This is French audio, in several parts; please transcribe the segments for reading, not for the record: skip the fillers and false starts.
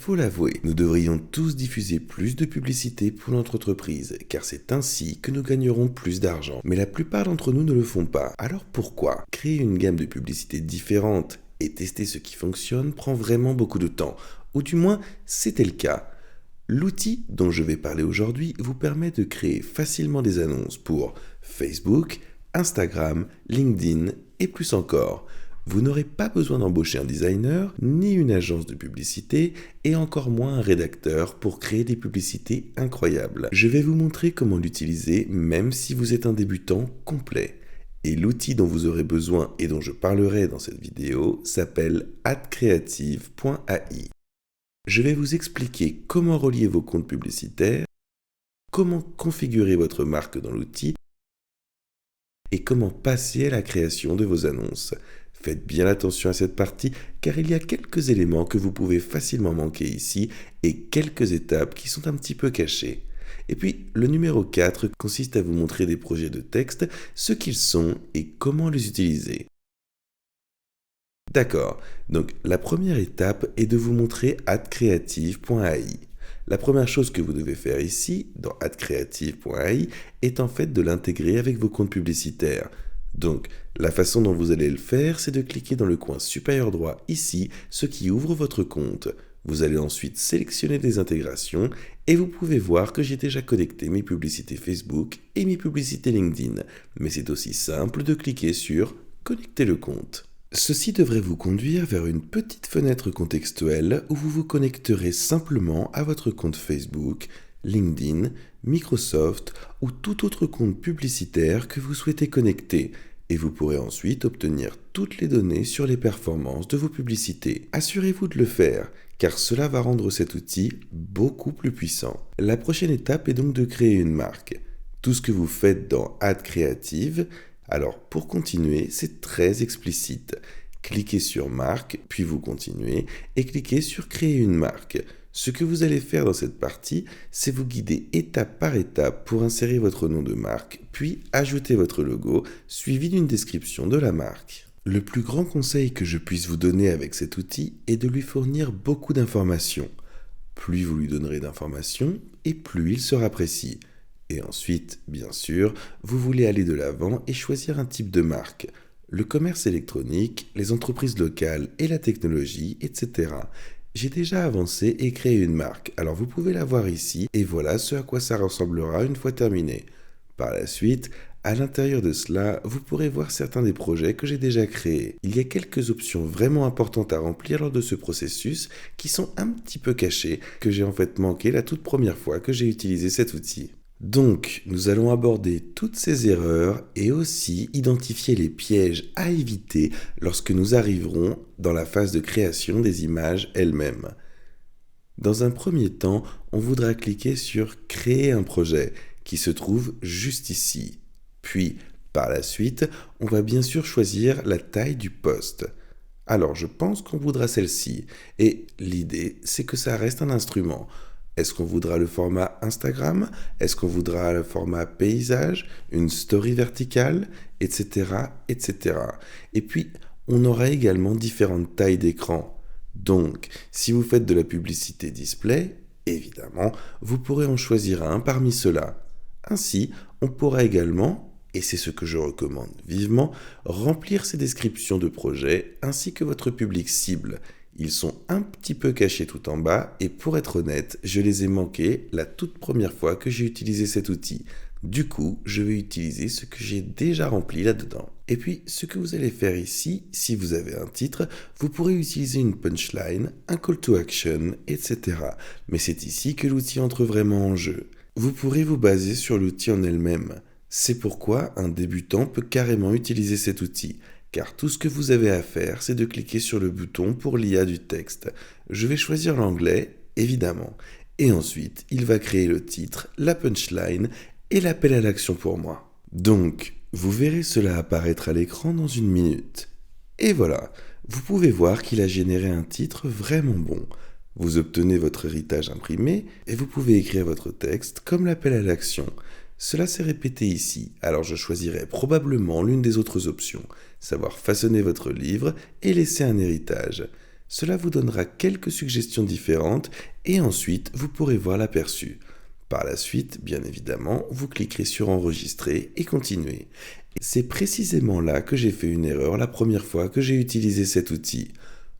faut l'avouer, nous devrions tous diffuser plus de publicité pour notre entreprise, car c'est ainsi que nous gagnerons plus d'argent. Mais la plupart d'entre nous ne le font pas. Alors pourquoi? Créer une gamme de publicités différentes et tester ce qui fonctionne prend vraiment beaucoup de temps, ou du moins c'était le cas. L'outil dont je vais parler aujourd'hui vous permet de créer facilement des annonces pour Facebook, Instagram, LinkedIn et plus encore. Vous n'aurez pas besoin d'embaucher un designer, ni une agence de publicité, et encore moins un rédacteur pour créer des publicités incroyables. Je vais vous montrer comment l'utiliser même si vous êtes un débutant complet. Et l'outil dont vous aurez besoin et dont je parlerai dans cette vidéo s'appelle adcreative.ai. Je vais vous expliquer comment relier vos comptes publicitaires, comment configurer votre marque dans l'outil et comment passer à la création de vos annonces. Faites bien attention à cette partie car il y a quelques éléments que vous pouvez facilement manquer ici et quelques étapes qui sont un petit peu cachées. Et puis, le numéro 4 consiste à vous montrer des projets de texte, ce qu'ils sont et comment les utiliser. D'accord, donc la première étape est de vous montrer adcreative.ai. La première chose que vous devez faire ici, dans adcreative.ai, est en fait de l'intégrer avec vos comptes publicitaires. Donc, la façon dont vous allez le faire, c'est de cliquer dans le coin supérieur droit ici, ce qui ouvre votre compte. Vous allez ensuite sélectionner des intégrations et vous pouvez voir que j'ai déjà connecté mes publicités Facebook et mes publicités LinkedIn. Mais c'est aussi simple de cliquer sur « Connecter le compte ». Ceci devrait vous conduire vers une petite fenêtre contextuelle où vous vous connecterez simplement à votre compte Facebook, LinkedIn, Microsoft ou tout autre compte publicitaire que vous souhaitez connecter et vous pourrez ensuite obtenir toutes les données sur les performances de vos publicités. Assurez-vous de le faire car cela va rendre cet outil beaucoup plus puissant. La prochaine étape est donc de créer une marque. Tout ce que vous faites dans Ad Creative. Alors, pour continuer, c'est très explicite. Cliquez sur Marque, puis vous continuez, et cliquez sur Créer une marque. Ce que vous allez faire dans cette partie, c'est vous guider étape par étape pour insérer votre nom de marque, puis ajouter votre logo, suivi d'une description de la marque. Le plus grand conseil que je puisse vous donner avec cet outil est de lui fournir beaucoup d'informations. Plus vous lui donnerez d'informations, et plus il sera précis. Et ensuite, bien sûr, vous voulez aller de l'avant et choisir un type de marque. Le commerce électronique, les entreprises locales et la technologie, etc. J'ai déjà avancé et créé une marque, alors vous pouvez la voir ici et voilà ce à quoi ça ressemblera une fois terminé. Par la suite, à l'intérieur de cela, vous pourrez voir certains des projets que j'ai déjà créés. Il y a quelques options vraiment importantes à remplir lors de ce processus qui sont un petit peu cachées, que j'ai en fait manqué la toute première fois que j'ai utilisé cet outil. Donc, nous allons aborder toutes ces erreurs et aussi identifier les pièges à éviter lorsque nous arriverons dans la phase de création des images elles-mêmes. Dans un premier temps, on voudra cliquer sur « Créer un projet » qui se trouve juste ici. Puis, par la suite, on va bien sûr choisir la taille du post. Alors, je pense qu'on voudra celle-ci. Et l'idée, c'est que ça reste un instrument. Est-ce qu'on voudra le format Instagram? Est-ce qu'on voudra le format paysage? Une story verticale? Etc. etc. Et puis, on aura également différentes tailles d'écran. Donc, si vous faites de la publicité display, évidemment, vous pourrez en choisir un parmi ceux-là. Ainsi, on pourra également, et c'est ce que je recommande vivement, remplir ces descriptions de projet ainsi que votre public cible. Ils sont un petit peu cachés tout en bas et pour être honnête, je les ai manqués la toute première fois que j'ai utilisé cet outil. Du coup, je vais utiliser ce que j'ai déjà rempli là-dedans. Et puis, ce que vous allez faire ici, si vous avez un titre, vous pourrez utiliser une punchline, un call to action, etc. Mais c'est ici que l'outil entre vraiment en jeu. Vous pourrez vous baser sur l'outil en elle-même. C'est pourquoi un débutant peut carrément utiliser cet outil. Car tout ce que vous avez à faire, c'est de cliquer sur le bouton pour l'IA du texte. Je vais choisir l'anglais, évidemment. Et ensuite, il va créer le titre, la punchline et l'appel à l'action pour moi. Donc, vous verrez cela apparaître à l'écran dans 1 minute. Et voilà, vous pouvez voir qu'il a généré un titre vraiment bon. Vous obtenez votre héritage imprimé et vous pouvez écrire votre texte comme l'appel à l'action. Cela s'est répété ici, alors je choisirai probablement l'une des autres options, savoir façonner votre livre et laisser un héritage. Cela vous donnera quelques suggestions différentes et ensuite vous pourrez voir l'aperçu. Par la suite, bien évidemment, vous cliquerez sur enregistrer et continuer. C'est précisément là que j'ai fait une erreur la première fois que j'ai utilisé cet outil.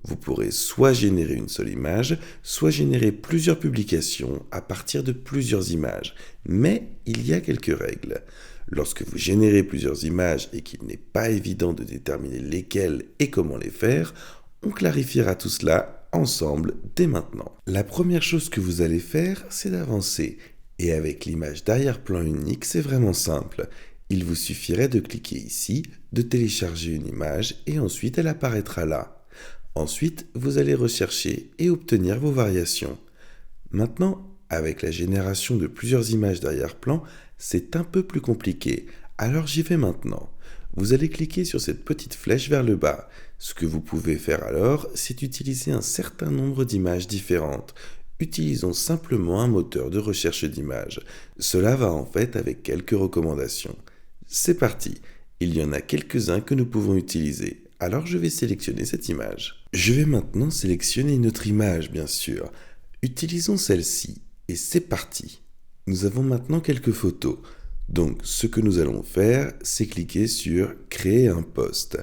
Vous pourrez soit générer une seule image, soit générer plusieurs publications à partir de plusieurs images. Mais il y a quelques règles. Lorsque vous générez plusieurs images et qu'il n'est pas évident de déterminer lesquelles et comment les faire, on clarifiera tout cela ensemble dès maintenant. La première chose que vous allez faire, c'est d'avancer. Et avec l'image d'arrière-plan unique, c'est vraiment simple. Il vous suffirait de cliquer ici, de télécharger une image et ensuite elle apparaîtra là. Ensuite, vous allez rechercher et obtenir vos variations. Maintenant, avec la génération de plusieurs images d'arrière-plan, c'est un peu plus compliqué. Alors j'y vais maintenant. Vous allez cliquer sur cette petite flèche vers le bas. Ce que vous pouvez faire alors, c'est utiliser un certain nombre d'images différentes. Utilisons simplement un moteur de recherche d'images. Cela va en fait avec quelques recommandations. C'est parti. Il y en a quelques-uns que nous pouvons utiliser. Alors je vais sélectionner cette image. Je vais maintenant sélectionner une autre image, bien sûr. Utilisons celle-ci. Et c'est parti. Nous avons maintenant quelques photos. Donc ce que nous allons faire, c'est cliquer sur « Créer un post ».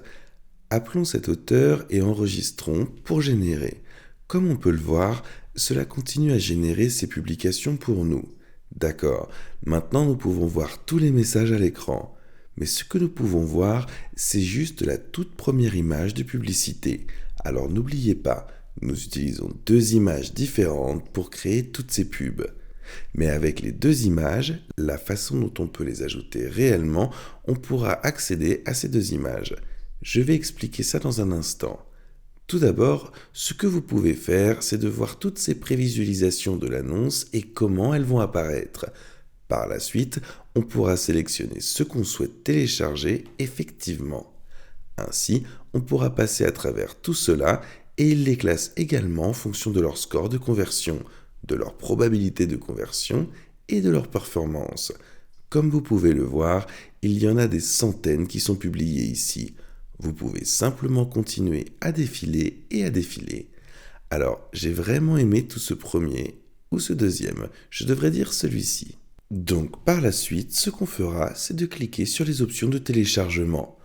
Appelons cet auteur et enregistrons pour générer. Comme on peut le voir, cela continue à générer ces publications pour nous. D'accord, maintenant nous pouvons voir tous les messages à l'écran. Mais ce que nous pouvons voir, c'est juste la toute première image de publicité. Alors n'oubliez pas, nous utilisons deux images différentes pour créer toutes ces pubs. Mais avec les deux images, la façon dont on peut les ajouter réellement, on pourra accéder à ces deux images. Je vais expliquer ça dans un instant. Tout d'abord, ce que vous pouvez faire, c'est de voir toutes ces prévisualisations de l'annonce et comment elles vont apparaître. Par la suite, on pourra sélectionner ce qu'on souhaite télécharger effectivement. Ainsi, on pourra passer à travers tout cela et il les classe également en fonction de leur score de conversion, de leur probabilité de conversion et de leur performance. Comme vous pouvez le voir, il y en a des centaines qui sont publiées ici. Vous pouvez simplement continuer à défiler et à défiler. Alors, j'ai vraiment aimé tout ce premier, ou ce deuxième, je devrais dire celui-ci. Donc, par la suite, ce qu'on fera, c'est de cliquer sur les options de téléchargement.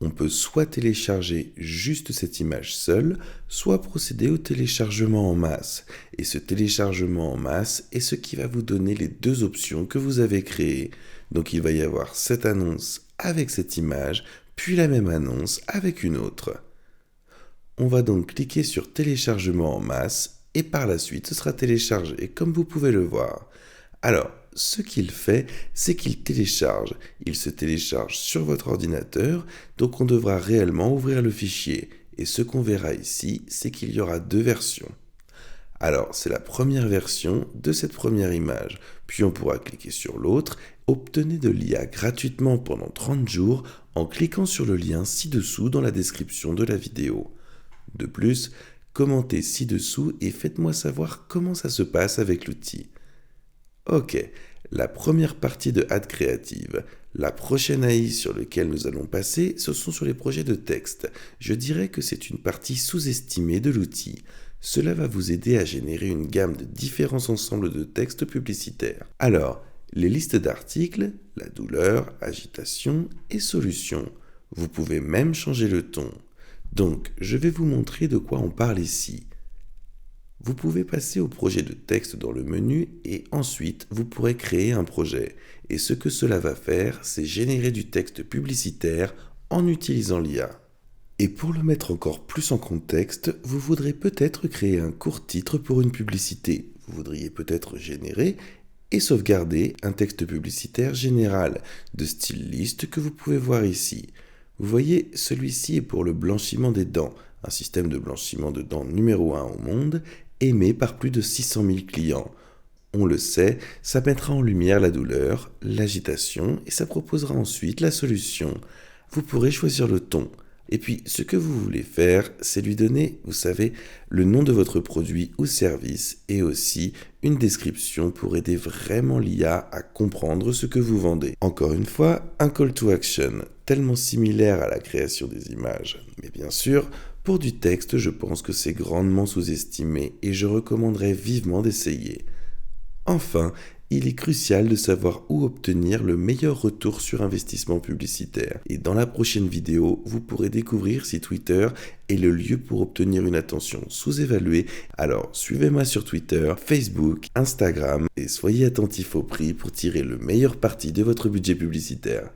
On peut soit télécharger juste cette image seule, soit procéder au téléchargement en masse. Et ce téléchargement en masse est ce qui va vous donner les deux options que vous avez créées. Donc, il va y avoir cette annonce avec cette image, puis la même annonce avec une autre. On va donc cliquer sur téléchargement en masse et par la suite ce sera téléchargé comme vous pouvez le voir. Alors, ce qu'il fait, c'est qu'il télécharge. Il se télécharge sur votre ordinateur, donc on devra réellement ouvrir le fichier. Et ce qu'on verra ici, c'est qu'il y aura deux versions. Alors, c'est la première version de cette première image. Puis on pourra cliquer sur l'autre. Obtenez de l'IA gratuitement pendant 30 jours en cliquant sur le lien ci-dessous dans la description de la vidéo. De plus, commentez ci-dessous et faites-moi savoir comment ça se passe avec l'outil. Ok, la première partie de Ad Creative. La prochaine AI sur laquelle nous allons passer, ce sont sur les projets de texte. Je dirais que c'est une partie sous-estimée de l'outil. Cela va vous aider à générer une gamme de différents ensembles de textes publicitaires. Alors, les listes d'articles, la douleur, agitation et solution. Vous pouvez même changer le ton. Donc, je vais vous montrer de quoi on parle ici. Vous pouvez passer au projet de texte dans le menu et ensuite vous pourrez créer un projet. Et ce que cela va faire, c'est générer du texte publicitaire en utilisant l'IA. Et pour le mettre encore plus en contexte, vous voudrez peut-être créer un court titre pour une publicité. Vous voudriez peut-être générer et sauvegarder un texte publicitaire général de style liste que vous pouvez voir ici. Vous voyez, celui-ci est pour le blanchiment des dents, un système de blanchiment de dents numéro 1 au monde, aimé par plus de 600 000 clients. On le sait, ça mettra en lumière la douleur, l'agitation et ça proposera ensuite la solution. Vous pourrez choisir le ton. Et puis, ce que vous voulez faire, c'est lui donner, vous savez, le nom de votre produit ou service et aussi une description pour aider vraiment l'IA à comprendre ce que vous vendez. Encore une fois, un call to action, tellement similaire à la création des images. Mais bien sûr, Pour du texte, je pense que c'est grandement sous-estimé et je recommanderais vivement d'essayer. Enfin, il est crucial de savoir où obtenir le meilleur retour sur investissement publicitaire. Et dans la prochaine vidéo, vous pourrez découvrir si Twitter est le lieu pour obtenir une attention sous-évaluée. Alors suivez-moi sur Twitter, Facebook, Instagram et soyez attentifs au prix pour tirer le meilleur parti de votre budget publicitaire.